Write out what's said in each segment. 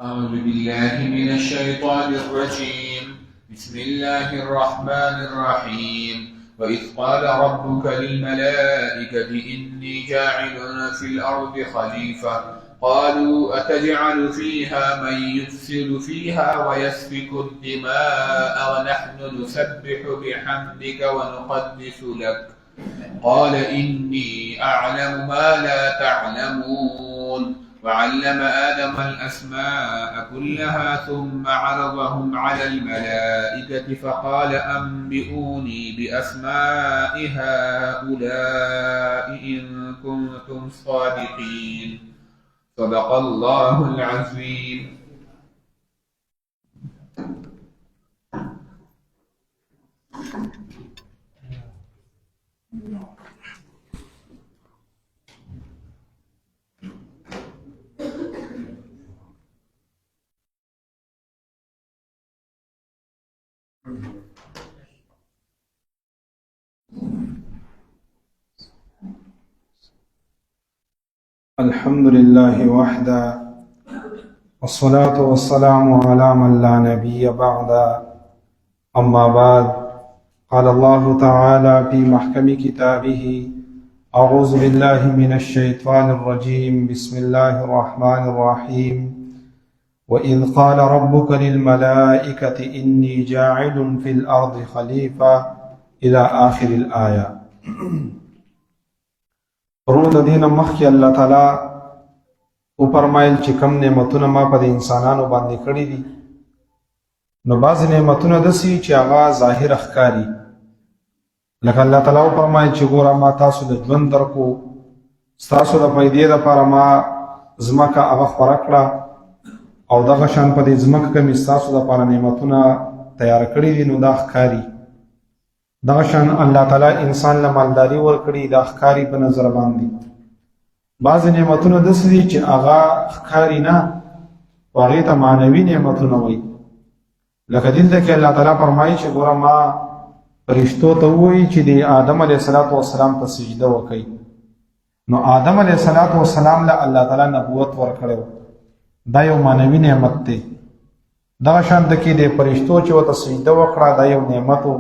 أعوذ بالله من الشيطان الرجيم. بسم الله الرحمن الرحيم. وإذ قال ربك للملائكة إني جاعل في الأرض خليفة قالوا أتجعل فيها من يفسد فيها ويسفك الدماء ونحن نسبح بحمدك ونقدس لك قال إني أعلم ما لا تعلمون وعلم آدم الأسماء كلها ثم عرضهم على الملائكة فقال أنبئوني بأسماء هؤلاء إن كنتم صادقين صدق الله العظيم. الحمد لله وحده والصلاة والسلام على من لا نبي بعد. أما بعد، قال الله تعالى في محكم كتابه: أعوذ بالله من الشيطان الرجيم. بسم الله الرحمن الرحيم. وإذ قال ربك للملائكة إني جاعل في الأرض خليفة إلى آخر الآية. پرون د دینه مخکې الله تعالی وفرمایل چې کوم نعمتونه ما په انسانانو باندې کړي دي، نو بعضې نعمتونه داسې چې هغه ظاهر ښکاري، لکه الله تعالی وفرمایل چې ګوره ما تاسو د ژوند درکو، ستاسو د پیدې دپاره ما ځمکه هغه خوره کړه او دغه شان په دې ځمکه کې مې ستاسو دپاره نعمتونه تیار کړي دي، نو دا ښکاري. دغه شان الله تعالی انسان له مالداري ورکړي، دا ښکاري په نظر باندې. بعضې نعمتونه داسې دي چې هغه ښکاري نه، خو هغې ته معنوي نعمتونه وایي. لکه دلته کې الله تعالی فرمایي چې ګوره ما فرشتو ته ووایي چې د آدم علیه السلام ته سجده وکړي، نو آدم علیه السلام له الله تعالی نبوت ورکړی و، دا یو معنوي نعمت دی. دغه شانته کې د فرشتو چې ورته سجده وکړه، دا یو نعمت و.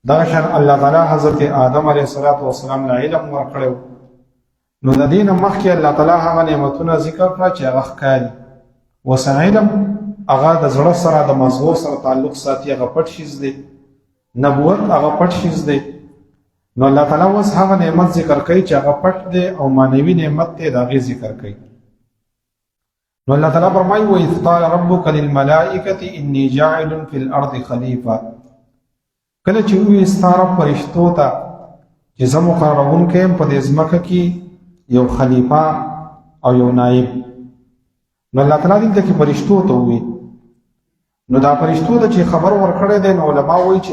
دغه شان الله تعالی حضرت آدم علیه السلام له علم ورکړی و. نو د دې نه مخکې الله تعالی هغه نعمتونه ذکر کړه چې هغه ښکاري. اوس علم هغه د زړه سره د مزغو سره تعلق ساتي، هغه پټ شیز دی. نبوت هغه پټ شیز دی. نو الله تعالی اوس هغه نعمت ذکر کوي چې هغه پټ دی او معنوي نعمت دی، د هغې ذکر کوي. نو الله تعالی فرمایي: وَإِذْ قَالَ رَبُّكَ لِلْمَلَائِكَةِ إِنِّي جَاعِلٌ فِي الْأَرْضِ خَلِيفَةً. کله چې ووایي ستا رب فرشتو ته چې زه مقررونکی یم په دې ځمکه کې یو خلیفه او یو نایب، نو الله تعالی دلته کې فرشتو ته ووایي. نو دا فرشتو ته چې خبر ورکړی دی، نو علما وایي چې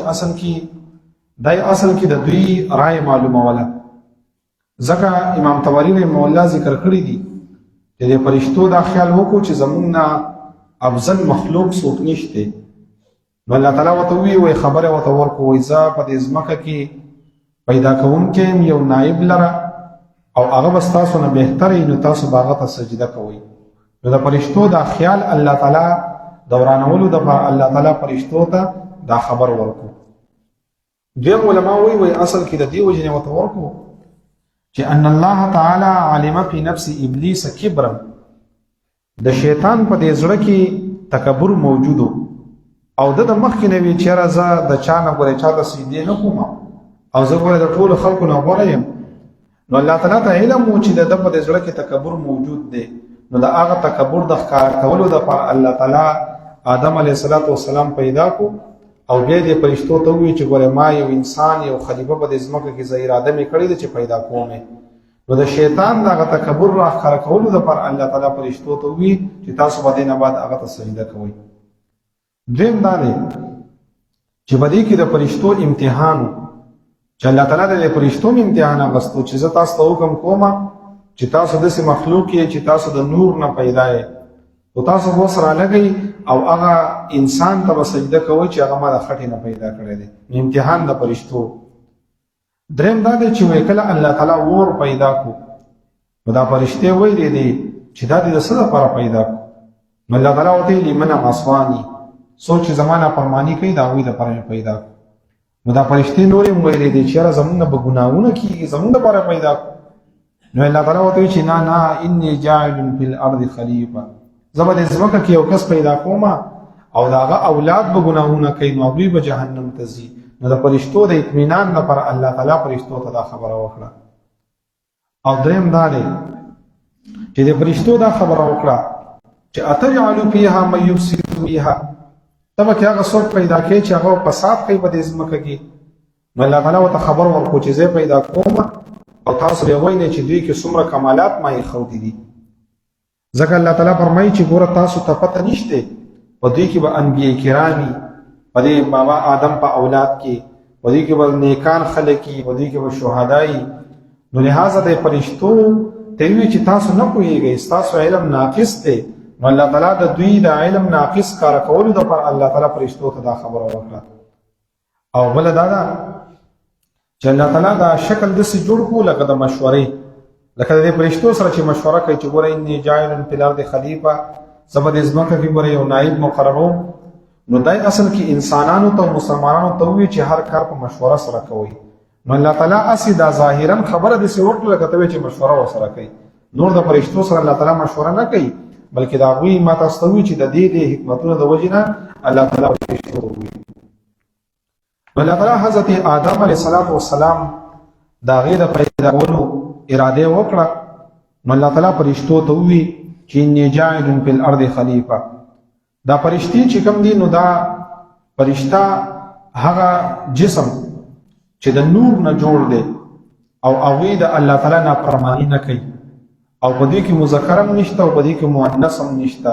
اصل کې د دوی رای معلوموله. ځکه امام طبري رحمه الله ذکر کړي دي چې د فرشتو دا خیال وکړو چې زمونږ نه افضل مخلوق څوک نشته. نو الله تعالی ورته ووایي، خبره ورته ورکړو، وایي زه په دې ځمکه کې پیدا کوونکی یم یو نایب لره او هغه به ستاسو نه بهتر وي، نو تاسو به هغه ته سجده کوئ. نو د فرشتو دا خیال الله تعالی دورانولو دپاره الله تعالی فرشتو ته دا خبر ورکړو. دویم علما وایي اصل کې د دې وجې نه ورته ورکړو چې ان الله تعالی علم فی نفس ابلیس کبرا، د شیطان په دې زړه کې تکبر موجودو او د مخکې نه وي چېرې زه د چا نه ګورې چا ته سجدې نه کوم او زه ګورې د ټولو خلکو نه غوره یم. نو الله تعالی ته علم و چې د ده په دې زړه کې تکبر موجود دی. نو د هغه تکبر د ښکاره کولو دپاره الله تعالی آدم علیه السلام پیدا کو او بیا دې فرشتو ته ووایي چې ګورې ما یو انسان یو خلیفه په دې ځمکه کې زه اراده مې کړې ده چې پیدا کوم یې. نو د شیطان د هغه تکبر را ښکاره کولو دپاره الله تعالی فرشتو ته ووایي چې تاسو به دې نه بعد هغه ته سجده کوئ. دویم دا دی چې په دې کې د فرشتو امتحان، چې الله تعالی د فرشتو امتحان اخیستو چې زه تاسو ته حکم کوم چې تاسو داسې مخلوق یې چې تاسو د نور نه پیدا یې، او تاسو به اوس رالګئ او هغه انسان ته به سجده کوئ چې هغه ما د خټې نه پیدا کړی دی. امتحان د فرشتو. دریم دا دی چې وایي کله الله تعالی اور پیدا کو، نو دا فرشتې ویلې دي چې دا د څه لپاره پیدا کو، نو الله تعالی وته لمن عصانی سوچ زمانہ فرمانی کوي دا وی د پرې پیدا نو دا فرشتي نورې ویلې دي چې را زمونږ به ګناونه کیږي زمونږ لپاره پیدا نو الله تعالی وته چې نه انی جاعل فی الارض خلیفہ زبر زمکه کې یو کس پیدا کوما او داغه اولاد به ګناونه کوي نو به جهنم ته ځي نو د فرشتو د اطمینان لپاره الله تعالی فرشتو ته دا خبره وکړه او دریم دا دی چې د فرشتو دا خبره وکړه چې اتجعل فیها من یفسد فیها تبه کې هغه څوک پیدا کوي چې هغه فساد کوي په دې ځمکه کې نو الله تعالی ته خبر ورکړو چې زه پیدا کوم او تاسو به وایئ چې دوی کې څومره کمالات ما یې خو دي ځکه الله تعالی فرمایي چې ګوره تاسو ته پته نشته په دوی کې به انبیاء کرامي په دې بابا آدم په اولاد کې په دوی کې به نیکان خلک کې په دوی کې به شهداي نو لہذا د فرشتو ته وی چې تاسو نه پوهیږئ تاسو علم ناقص دی نو الله تعالی د دوی د علم ناقص کار کولو د پر الله تعالی فرشتو ته دا خبره وکړه او بل دا چې الله تعالی دا شکل دسي جوړ کو لکه د مشورې لکه د فرشتو سره چې مشوره کوي چې ګوره انی جاعل فی الارض خلیفہ زبر ازمکه کې ګوره یو نائب مقررو نو دای اصل کې انسانانو ته مسلمانانو ته وی چې هر کار په مشوره سره کوي نو الله تعالی اسی دا ظاهرا خبره د سی وکړه لکه ته چې مشوره وسره کوي نور د فرشتو سره الله تعالی مشوره نه کوي بلکې دا وی ما تاسو وی چې د دې حکمتونو د وجنه الله تعالی فرشتو وی الله تعالی حضرت آدم علیه السلام دا غیر پیدا کولو اراده وکړه نو الله تعالی فرشتو ته وی چې انی جاعل فی الارض خلیفہ دا فرشتي چې کوم دي نو دا فرشتہ هغه جسم چې د نور نه جوړ دی او هغه د الله تعالی نه فرمانی نه کوي او په دې کې مذکر هم نشته او په دې کې مؤنث هم نشته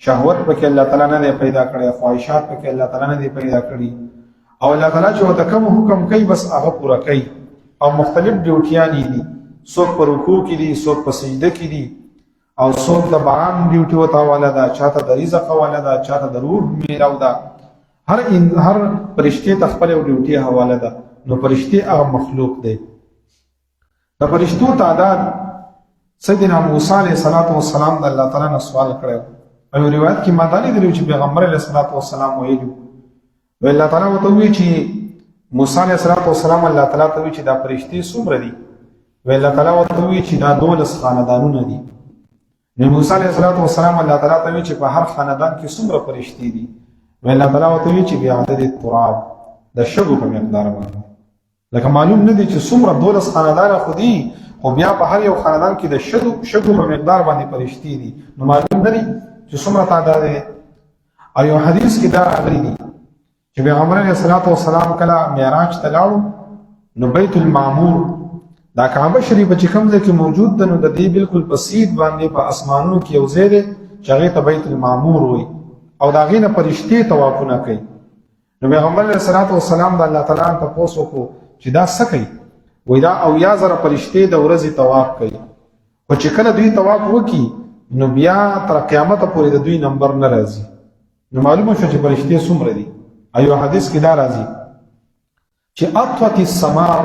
شهوت پکې الله تعالی نه پیدا کړی خواهشات پکې الله تعالی نه پیدا کړی او الله تعالی چې وته کوم حکم کوي بس هغه پورا کوي او مختلف ډیوټیان دي څوک پر رکوع کې دي څوک په سجده کې دي او څوک د باران ډیوټي وته والا دا چاته د رزق والا دا چاته د روح میراو دا هر فرشتي تخپل ډیوټي حواله ده نو فرشتي هغه مخلوق دی د فرشتو تعداد سیدنا موسی علیہ السلام د الله تعالی نه سوال کړو او روایت کې مداني دی چې پیغمبر علیہ السلام ویلو الله تعالی وته وی چې موسی علیہ السلام الله تعالی ته وی چې دا فرشتي څومره دي الله تعالی وته وی چې دا 12 خاندانونه دي نو موسی علیہ السلام الله تعالی ته وی چې په هر خاندان کې څومره فرشتي دي الله تعالی وته وی چې بیا عدد التراب د شګو په مقدار باندې لکه معلوم نه دي چې څومره 12 خاندان خو دي او بیا په هر یو خاندان کې د شګو په مقدار باندې فرشتي دي نو معلوم نه دي چې څومره تعداد دی او یو حدیث کې دا راغلی دی چې پیغمبر علیه السلام کله معراج ته لاړو نو بیت المعمور دا کعبه شریفه چې کوم ځای کې موجود ده نو د دې بالکل په سید باندې په اسمانونو کې یو ځای دی چې هغې ته بیت المعمور وایي او د هغې نه فرشتې طوافونه کوي نو پیغمبر علیه السلام د الله تعالی نه تپوس وکړو چې دا څه کوي وایي دا 8000 فرشتې د ورځې طواف کوي خو چې کله دوی طواف وکړي نو بیا تر قیامته پورې د دوی نمبر نه راځي نو معلومه شو چې فرشتې څومره دي ایو حدیث کې دا راځي چې اطوت السماء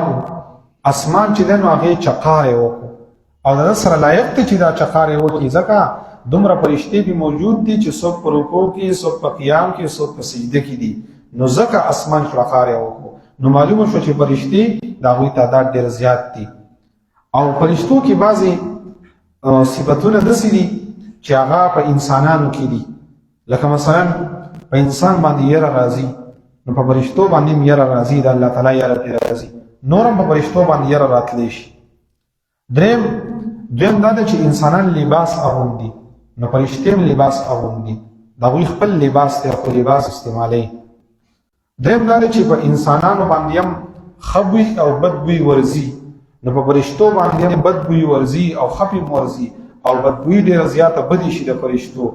اسمان چې دنو هغه چقاره وکړو او د سره لایق ته چې دا چقاره وکړي ځکه دومره فرشتې به موجود دي چې څوک په رکوع کې څوک په قیام کې څوک په سجده کې دي نو ځکه اسمان چقاره وکړو نو معلومه شو چې فرشتې دا غوي تعداد ډېر زیات دي او فرشتو کې بعضي صفاتونه داسې دي چې هغه په انسانانو کې دي لکه مثلا په انسان باندې یره راځي نو په فرشتو باندې یره راځي د الله تعالی یره راځي نورم په فرشتو باندې یره راتلی شي دریم دا چې انسانان لباس اغوندي نو فرشتې هم لباس اغوندي دا غوي خپل لباس ته خپل لباس استعمالي دریم دا چې په انسانانو باندې هم خبوي او بدبوي ورزي نو په فرشتو باندې هم بدبوي ورزي او خپي ورزي او بدبوي ډېر زیاته بدی شي د فرشتو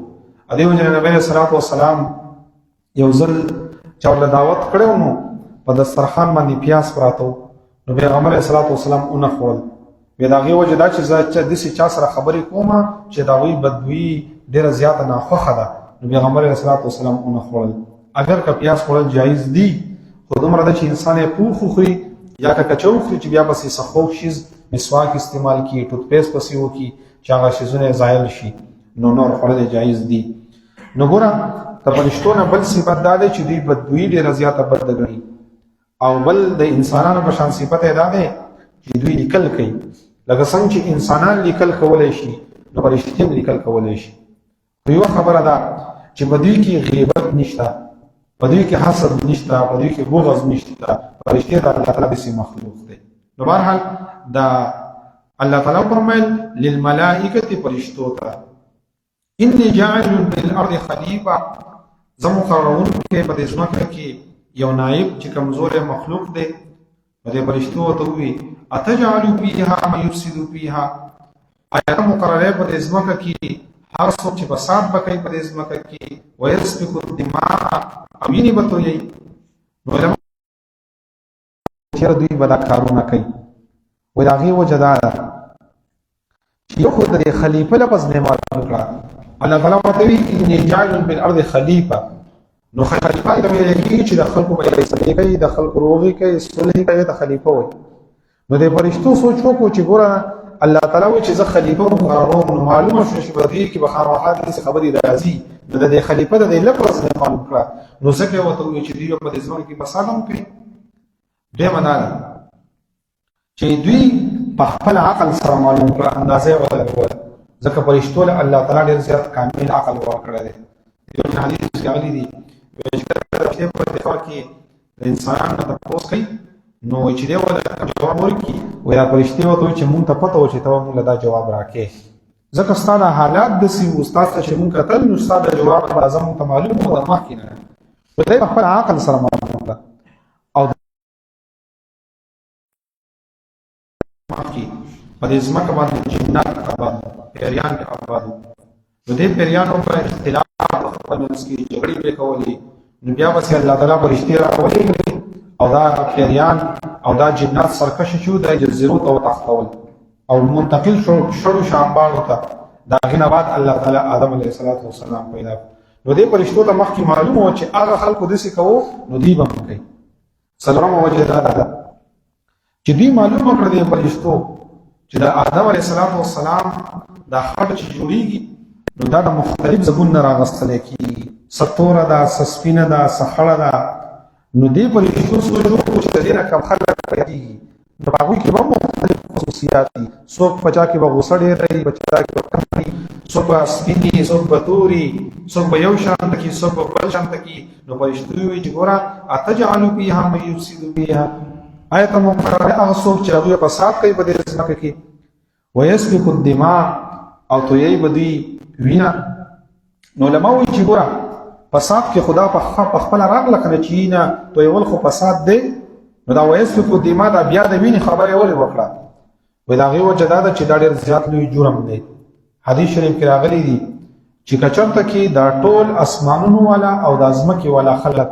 ادي وجه نبی صلی الله علیه وسلم یو ځل چاول دعوت کړو نو په دسترخوان باندې پیاز پراتو نو پیغمبر صلی الله علیه وسلم اون خپل به داغه وجه دا چې د سې چا سره خبرې کومه چې دا وی بدبوي ډېر زیاته نه خوخه ده نو پیغمبر صلی الله علیه وسلم اون خپل اگر که پیاز خورل جایز دي خو دومره ده چې انسان یې پوخ خوري یا که کچو خوري چې بیا پسې سخوک شیز مسواک استعمال کی ټوت پیسټ پسې وکي چې هغه شیزونه زایل شي نو نور خوړل جایز دي نو ګوره د فرشتو نه بل صفت دا دی چې دوی بدګویي ډېره زیاته بده ګڼي، او بل د انسانانو په شان صفت یې دا دی چې دوی لیکل کوي. لکه څنګه چې انسانان لیکل کولی شي نو فرشتې هم لیکل کولی شي. خو یوه خبره ده چې په دوی کې غیبت نشته، په دوی کې حسد نشته، په دوی کې بغض نشته. فرشتې د الله تعالی داسې مخلوق دی. نو بهرحال دا الله تعالی فرمایل للملائکة فرشتو ته انی جاعل فی الارض خلیفه، زه مقررونکی په دې ځمکه کې یو نایب چې کمزوری مخلوق دی. په دې فرشتو ورته ووایي اتجعل فیها من یفسد فیها، آیا ته مقرری په دې ځمکه کې هر څوک چې فساد به کوي په دې ځمکه کې، ویسفک الدماء او وینې به تویوي. نو علما چېرې دوی به دا کارونه کوي؟ وایي د هغې وجه دا ده چې یو خو د دې خلیفه لفظ نه معلوم کړه. الله تعالی ورته وایي انی جاعل فی الارض خلیفه. نو خلیفه ته ویل کېږي چې د خلکو به فیصلې کوي، د خلکو روغې کوي، صلحې کوي، ته خلیفه وایي. نو د فرشتو سوچ وکړو چې ګوره الله تعالی وایي چې زه خلیفه مقرروم، نو معلومه شوه چې په دې کې به خامخا داسې خبرې راځي. نو د دې خلیفه د دې لفظ نه معلوم کړه، نو ځکه یې ورته ووایي چې دوی په دې ځمکه کې فساد هم کوي. دویمه دا ده چې دوی په خپل عقل سره معلوم کړه، اندازه یې ولګوله. ځکه فرشتو له الله تعالی ډېر زیات کامل عقل ورکړی دی. یو حدیث کې راغلي دي چې کله فرشتې په دفاع کې د انسانانو نه تپوس کوي نو چې دی ورته جواب ورکړي، وایي دا فرشتې ورته وایي چې مونږ ته پته وه چې ته به مونږ له دا جواب راکړې، ځکه ستا دا حالات داسې وو، ستا ته چې مونږ کتل نو ستا د جواب اندازه مونږ ته معلوم وه د مخکې نه. دی په خپل عقل سره معلوم کړه. او مخکې په دې ځمکه باندې جنات آباد، پیریان آباد. نو دې پیریانو په اختلاف خپل منځ کې جګړې به کولې، نو بیا به الله تعالی فرشتې راولېږي او دا پیریان او دا جنات سرکشه شو، د جزیرو ته وتښتول او منتقل شړو شامبانو ته. د هغې نه بعد الله تعالی آدم علیه السلام پیدا کړ. نو دې فرشتو ته مخکې معلومه وه چې هغه خلکو داسې کوو نو دوی به هم کوي. څلورمه وجه دا ده چې دوی معلومه کړه دې فرشتو چې د آدم علیه السلام دا خټه چې جوړېږي نو دا د مختلف ځګونو نه راغستلی کېږي، څه توره ده، څه سپینه ده، څه خړه ده. نو دې فرشتو سوچ وکړو چې د دې نه کم خلک پیدا کېږي نو په هغوی کې به مختلف خصوصیات دي. څوک په چا کې به غوسه ډېر وي، په چا کې به کم وي، څوک به سپین وي، څوک به تور وي، څوک به یو شانته کي، څوک به بل شانته کي. نو فرشتو وایي چې ګوره اتجعل فیها من یفسد فیها، آیا ته مقرره هغه څوک چې هغوی فساد کوي په دې ځمکه کې، ویسفک الدماء او تویوي به دوی وینه. نو علما وایي چې ګوره فساد کې خدا په خپله راغله که نه چې نه تویول خو فساد دی. نو دا ویسفک الدماء دا بیا د وینې خبرې ولې وکړه؟ وایي د هغې وجه دا ده چې دا ډېر زیات لوی جرم دی. حدیث شریف کې راغلی دي چې که چېرته کې دا ټول اسمانونو والا او دا ځمکې والا خلک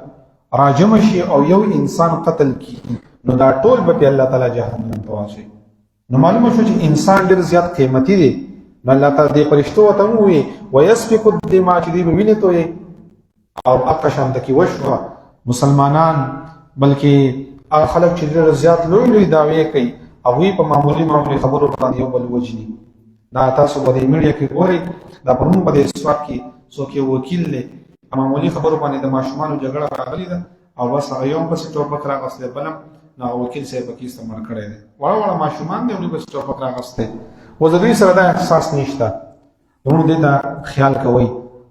راجمع شي او یو انسان قتل کړي نو دا ټول به الله تعالی جهنم ته واچوي. نو معلومه شو چې انسان ډېر زیات قیمتي دی. نو الله تعالی دې فرشتو ورته ووایي ویسفک الدماء چې دوی به وینې تویوي. او هغه شانته کې وشوه مسلمانان بلکې هغه خلک چې ډېر زیات لوی لوی دعوې کوي هغوی په معمولي خبرو باندې یو بل وجني. دا تاسو په دې میډیا کې ګورئ، دا په موږ په دې سواد کې څوک یو وکیل دی په معمولي خبرو باندې د ماشومانو جګړه راغلې ده او بس هغه یو هم پسې ټوپک راغستی، بل هم نو هغه وکیل صاحب پکې استعمال کړی دی. وړه ماشومان دی دوی پسې ټوپک راغستی. اوس د دوی سره دا احساس نشته. نو دې ته خیال کوئ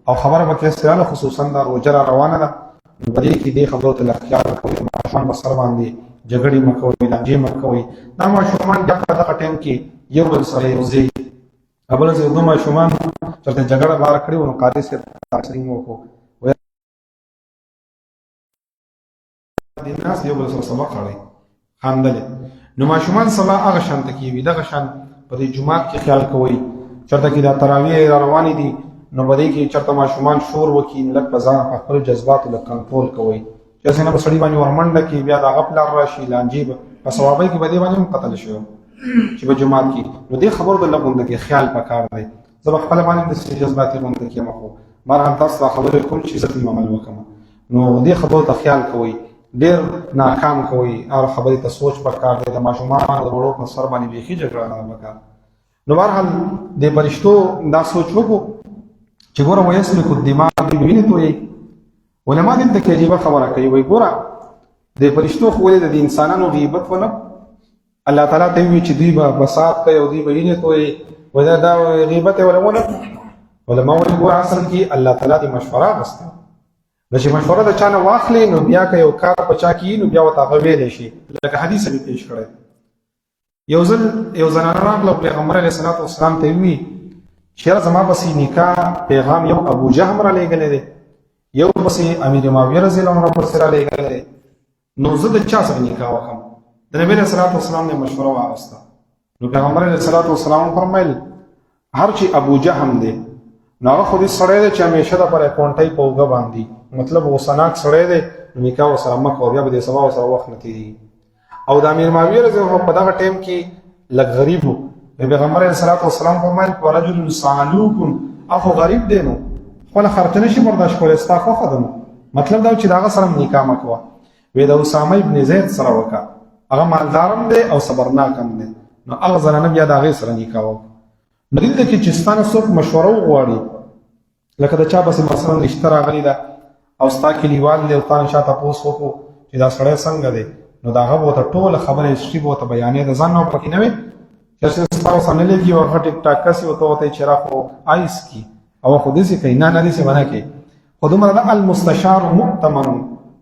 او خبره به کې سراله خصوصا دا روژه را روانه ده نو په دې کې دې خبرو ته خیال کوئ. ماشومان به سره باندې جګړې مه کوئ، لانجې مه کوئ. دا ماشومان بیا په دغه ټایم کې یو بل سره یو ځای بله ځای دوه ماشومان چېرته جګړه باره کړې وه نو قاضي صاحب تاثرین وکړو دې ناست یو بل سره سبق اړئ خاندلې. نو ماشومان سبا هغه شانته کې وي. دغه شان په دې جومات کې خیال کوئ چېرته کې دا تراویح را روانې دي نو په دې کې چېرته ماشومان شور وکړي نو لږ په ځان په خپلو جذباتو لږ کنټرول کوئ. چې څنګه به سړي باندې ورمنډه کړي بیا د هغه پلار راشي لانجې به په ثوابۍ کې به دې باندې هم قتل شوی چې په جومات کې. نو دې خبرو ته لږ غونډه کې خیال پکار دی. زه به خپله باندې داسې جذباتي غونډه کې یم خو بهرحال تاسو دا خبرې کوم چې زه ټیم عمل وکړم. نو دې خبرو ته خیال کوئ، ډېر ناکام کوئ. هغه خبرې ته سوچ پکار دی. د ماشومانو د وړو په سر باندې بیخي جګړه نه پکار. نو بهرحال دې فرشتو دا سوچ وکړو چې چې ګوره ويسلك الدماء دوی وینې تویي. علما دلته کې عجیبه خبره کوي، وایي ګوره د فرشتو خو ولې د انسانانو غیبت ونه الله تعالی ته وی چې دوی به بساط کوي او دوی به وینې تویي، وایي دا غیبت یې ونه. علما وایي ګوره اصل کې الله تعالی د مشوره غوښته، د چې مشوره د چا نه واخلي نو بیا که یو کار په چا کېږي نو بیا ورته هغه ویلی شي. لکه حدیث مې پیش کړی، یو ځل یو زنانه راغله پیغمبر علیه الصلاة والسلام ته یې وویل چې یاره زما پسې نکاح پیغام یو ابو جهم را لېږلی دی، یو پسې امیر معاویه رضی الله عنه پسې را لېږلی دی، نو زه د چا سره نکاح وکړم؟ د نبي علیه الصلاة والسلام نه مشوره واخیسته. نو پیغمبر علیه الصلاة والسلام فرمیل هر چې ابو جهم دی نو هغه خو دې سړی دی چې همیشه دپاره کونټۍ په اوږه باندي، مطلب غوسناک سړی دی، نو نکاح ورسره مه کوه، بیا به دې سبا ورسره وخت نه تېرېږي. او د امیر معاویه رضی الله عنه په دغه ټایم کې لږ غریب و. پیغمبر علیه الصلاة والسلام فرمایل ورجل صعلوک، اخو غریب دی نو خپله خرچه نشي برداشت کولی، ستا خوښه ده نو مطلب دا چې د هغه سره نکاح مه کوه. وی د اسامه ابن زید سره وکړه، هغه مالدارم دی او صبرناک هم دی، نو هغه زنانه بیا د هغې سره نکاح وکړه. نو دلته کې چې ستا نه څوک مشوره وغواړي، لکه د چا پسې مثلا رشته راغلې ده او ستا کلیوال دی او تا نه چا تپوس وکړو چې دا سړی څنګه دی، نو د هغه به ورته ټوله خبره هسټري به ورته بیانې، د ځان نه پکې نه وي چې ستا ورسره نه لګي او هغه ټیک ټاک کسي ورته وتهیي چې را خو آیس کي او خو داسې کوي، نه نه داسې به نه کوي. خو دومره ده المستشار مؤتمن،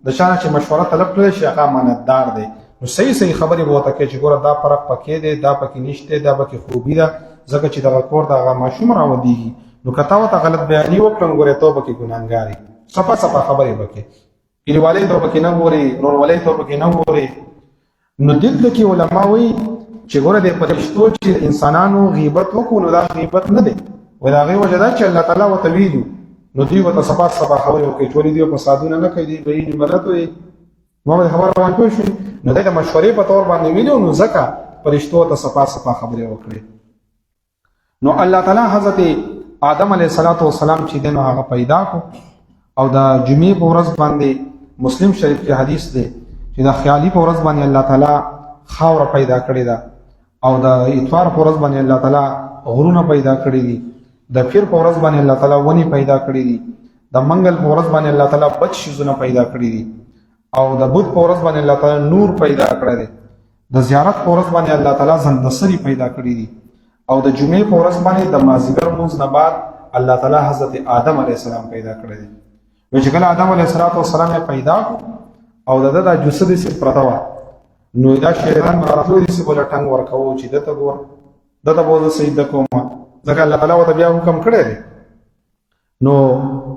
د چا نه چې مشوره طلب کړی شي هغه امانتدار دی، نو صحیح صحیح خبرې به ورته کوي چې ګوره دا فرق پکې دی، دا پکې نشته، دا پکې خوبي ده، ځکه چې دغه کور د هغه ماشوم راودېږي. نو که تا ورته غلط بیاني وکړه نو ګورې ته پکې ګناهګار یې، صفا صفا خبرې به کوې، کلیوالۍ ته پکې نه ګورې، ورورولۍ ته پکې نه ګورې. نو دلته کې علما وایي چې ګوره د فرشتو چې انسانانو غیبت وکړو نو دا غیبت نه دی، وایي د هغې وجه دا چې الله تعالی ورته ویلي نو دوی ورته صفا صفا خبرې وکړي، ټولې دوی فسادونه نه کوي، دوی به یې غلط وایي. ما به خبره باندې پوه شوې، نو دی د مشورې په طور باندې ویلي نو ځکه فرشتو ته صفا صفا خبرې وکړي. نو الله تعالی حضرت آدم علیه السلام چې دی نو هغه پیدا کو، او د جمعې په ورځ باندې مسلم شریف کې حدیث دی چې د خیالي په ورځ باندې الله تعالی خاوره پیدا کړې ده، او د اتوار په ورځ باندې الله تعالی غرونه پیدا کړي دي، د پیر په ورځ باندې الله تعالی ونې پیدا کړي دي، د منګل په ورځ باندې الله تعالی بد شیزونه پیدا کړي دي، او د بت په ورځ باندې الله تعالی نور پیدا کړی دی، د زیارت په ورځ باندې الله تعالی زندسري پیدا کړي دي، او د جمعې په ورځ باندې د مازدیګر لمونځ نه بعد الله تعالی حضرت آدم علیه السلام پیدا کړی دی. وایي چې کله آدم علیه السلام یې پیدا او د ده دا جوسه داسې پرته وه، نو دا شیطان راتلو داسې بله ټنګ ورکوو چې ده ته ګوره ده ته به زه سجده کوم، ځکه الله تعالی ورته بیا حکم کړی دی. نو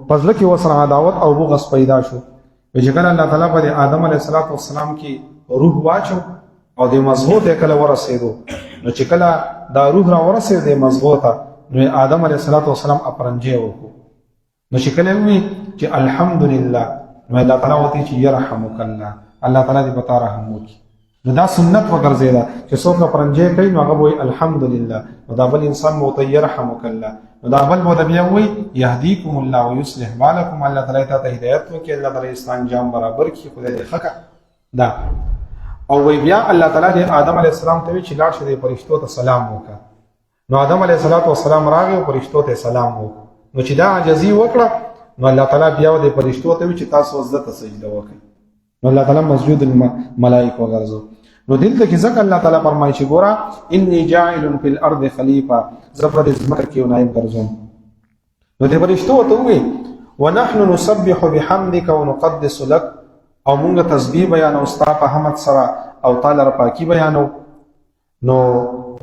په زړه کې ورسره عداوت او بغض پیدا شو. وایي چې کله الله تعالی په آدم علیه السلام کې روح واچو او د مزغو ته کله ورسېدو، نو چې کله دا روح را ورسېد د مزغو ته، نو آدم علیه السلام اپرنجی وکړو، نو چې کله وی چې الحمدلله، نو الله تعالی وته چې يرحمک الله، الله تعالی دې پتا رحم وکړي. نو دا سنت وګرځیدا چې څوک اپرنجی کوي نو هغه وایي الحمدلله، نو دا بل انسان وته يرحمک الله، نو دا بل مو د بیا وایي يهديكم الله ويصلح بالكم، الله تعالی ته هدایت وکړي، الله تعالی اسلام جام برابر کړي، خدای دې خکا دا. او وی بیا الله تعالی د آدم علیه السلام ته وی چې لاړ شه د فرشتو ته سلام وکړه، نو آدم علیه السلام راغی او فرشتو ته سلام وکړه، نو چې دا عاجزي وکړه نو الله تعالی بیا د فرشتو ته وی چې تاسو عزت سجده وکړئ، نو الله تعالی مسجود الملائکه وګرځو. نو دلته کې ځکه الله تعالی فرمایي چې ګوره انی جاعل فی الارض خلیفه، زه په دې ځمکه کې یو نایب ګرځوم. نو د فرشتو ته وی ونحن نسبح بحمدک ونقدس لك، او مونږ تسبیح بیانو ستا په حمد سره او تعالی را پاکي بیانو. نو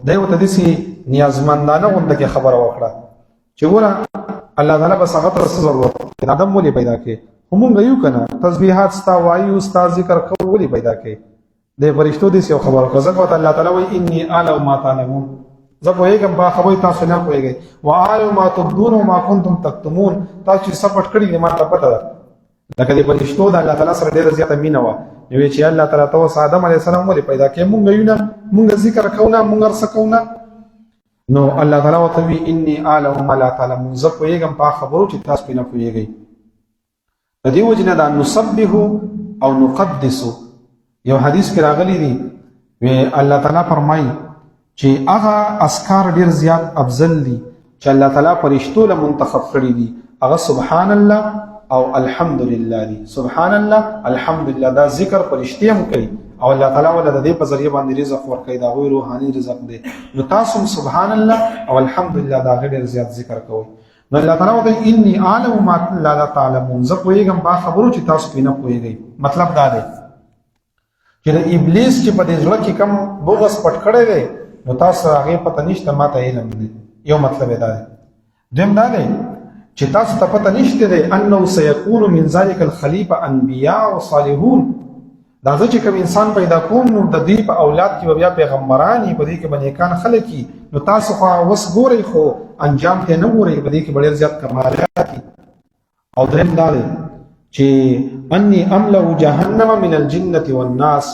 دی ورته داسې نیازمندانه غونډه کې خبره وکړه چې ګوره الله تعالی بس هغه ته څه ضرورت دی، آدم ولې پیدا کړې، خو مونږ یو که نه تسبیحات ستا وایو ستا ذکر کوو ولې پیدا کړې. د فرشتو داسې یو خبره وکړه، ځکه ورته الله تعالی وایي انی اعلم ما تعلمون، زه پوهېږم په خبرې تاسو نه پوهېږئ، واعلم ما تبدون وما کنتم تکتمون، تاسو چې څه پټ کړي دي ما ته پته ده. لکه د فرشتو د الله تعالی سره ډېره زیاته مینه وه، نو وایي چې الله تعالی ته اوس آدم علیه السلام ولې پیدا کړې، مونږ یو نه، مونږ ذکر کوو نه، مونږ هر څه کوو نه. نو الله تعالی ورته وایي انی اعلم ما لا تعلمون، زه پوهېږم په خبرو چې تاسو پرې نه پوهېږئ. د دې وجې نه دا نسبح او نقدس یو حدیث کې راغلی دی، وی الله تعالی فرمایي چې هغه اسکار ډېر زیات افضل دي چې الله تعالی فرشتو له منتخب کړي دي، هغه سبحان الله او الحمدلله دي. سبحان الله الحمدلله دا ذکر پرشتي هم کوي او الله تعالی ول د دې په ذریعہ باندې رزق ورکوي، دا غوي روحاني رزق دی. نو تاسو سبحان الله او الحمدلله دا غیر زیات ذکر کوئ. نو الله تعالی وایي انی اعلم ما لا تعلمون، زه پوهیږم با خبرو چې تاسو پې نه پوهیږئ. مطلب دا دی چې د ابلیس چې په دې زړه کې کم بغض پټ کړی دی نو تاسو هغې پته نشته، ما ته علم دی. یو مطلب یې دا دی. دویم دا دی چې تاسو ته پته نشته دی انه سیکون من ذلک الخلیفه انبیاء و صالحون، دا زه چې کوم انسان پیدا کوم نو د دې په اولاد کې به بیا پیغمبران وي، په دې کې به نیکان خلک وي. نو تاسو خو اوس ګورئ خو انجام ته نه ګورئ، په دې کې به ډېر زیات کمالات دي. او درېیم دا دی چې انی املأ جهنم من الجنة والناس،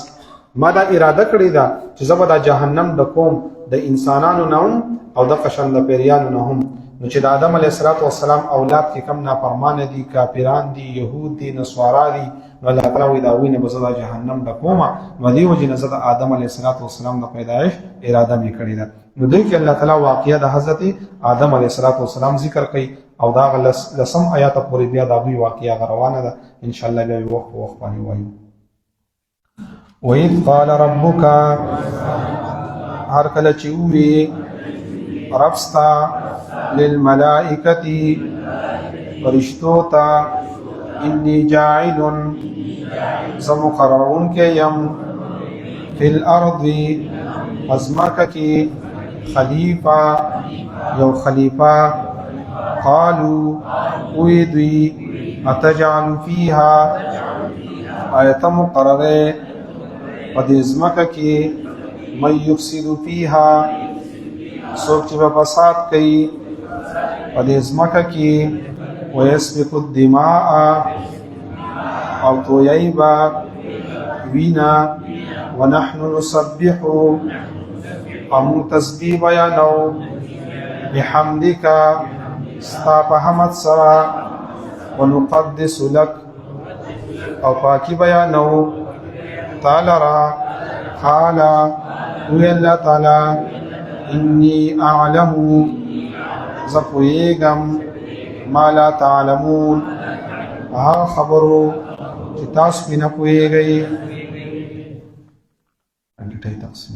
ما دا اراده کړې ده چې زه به دا جهنم د کوم د انسانانو نه هم او د قشن د پیریانو نه هم. نو چې د آدم علیه السلام اولاد کې کم نافرمانه دي، کافران دي، یهود دي، نصارا دي، نو الله تعالی وایي د هغوی نه به زه دا جهنم د کومه. نو دې وجې نه زه د آدم علیه السلام د پیدایش اراده مې کړې ده. نو دې کې الله تعالی واقعه د حضرت آدم علیه السلام ذکر کوي او دا لسم آیاته پورې بیا د هغوی واقعه روانه ده. انشاءالله بیا وخت په وخت باندې وایو. وَإِذْ قَالَ رَبُّكَ، هر کله چې ووایي رب ستا للملائکتی فرشتو تا انی جاعل زه مقررون کې یم فی الارض ازمکه کې خلیفہ یو خلیفہ. قالو وی دوی اتجعل فیها آیت مقرره په دې ازمکه کې من یفسد فیها څوک چې به فساد کوي په دې ځمکه کې ویسفک الدماء او تویی به وینا ونحن نسبح او موږ تسبیح بیانو بحمدک ستا په حمد سره ونقدس لک او پاکی بیانو تعالی را. قال وی الله تعالی انی اعلم زپویگم ما لا تعلمون هغه خبرو چې تاسو پې نه پوهیږئ. انډیټای تقسیم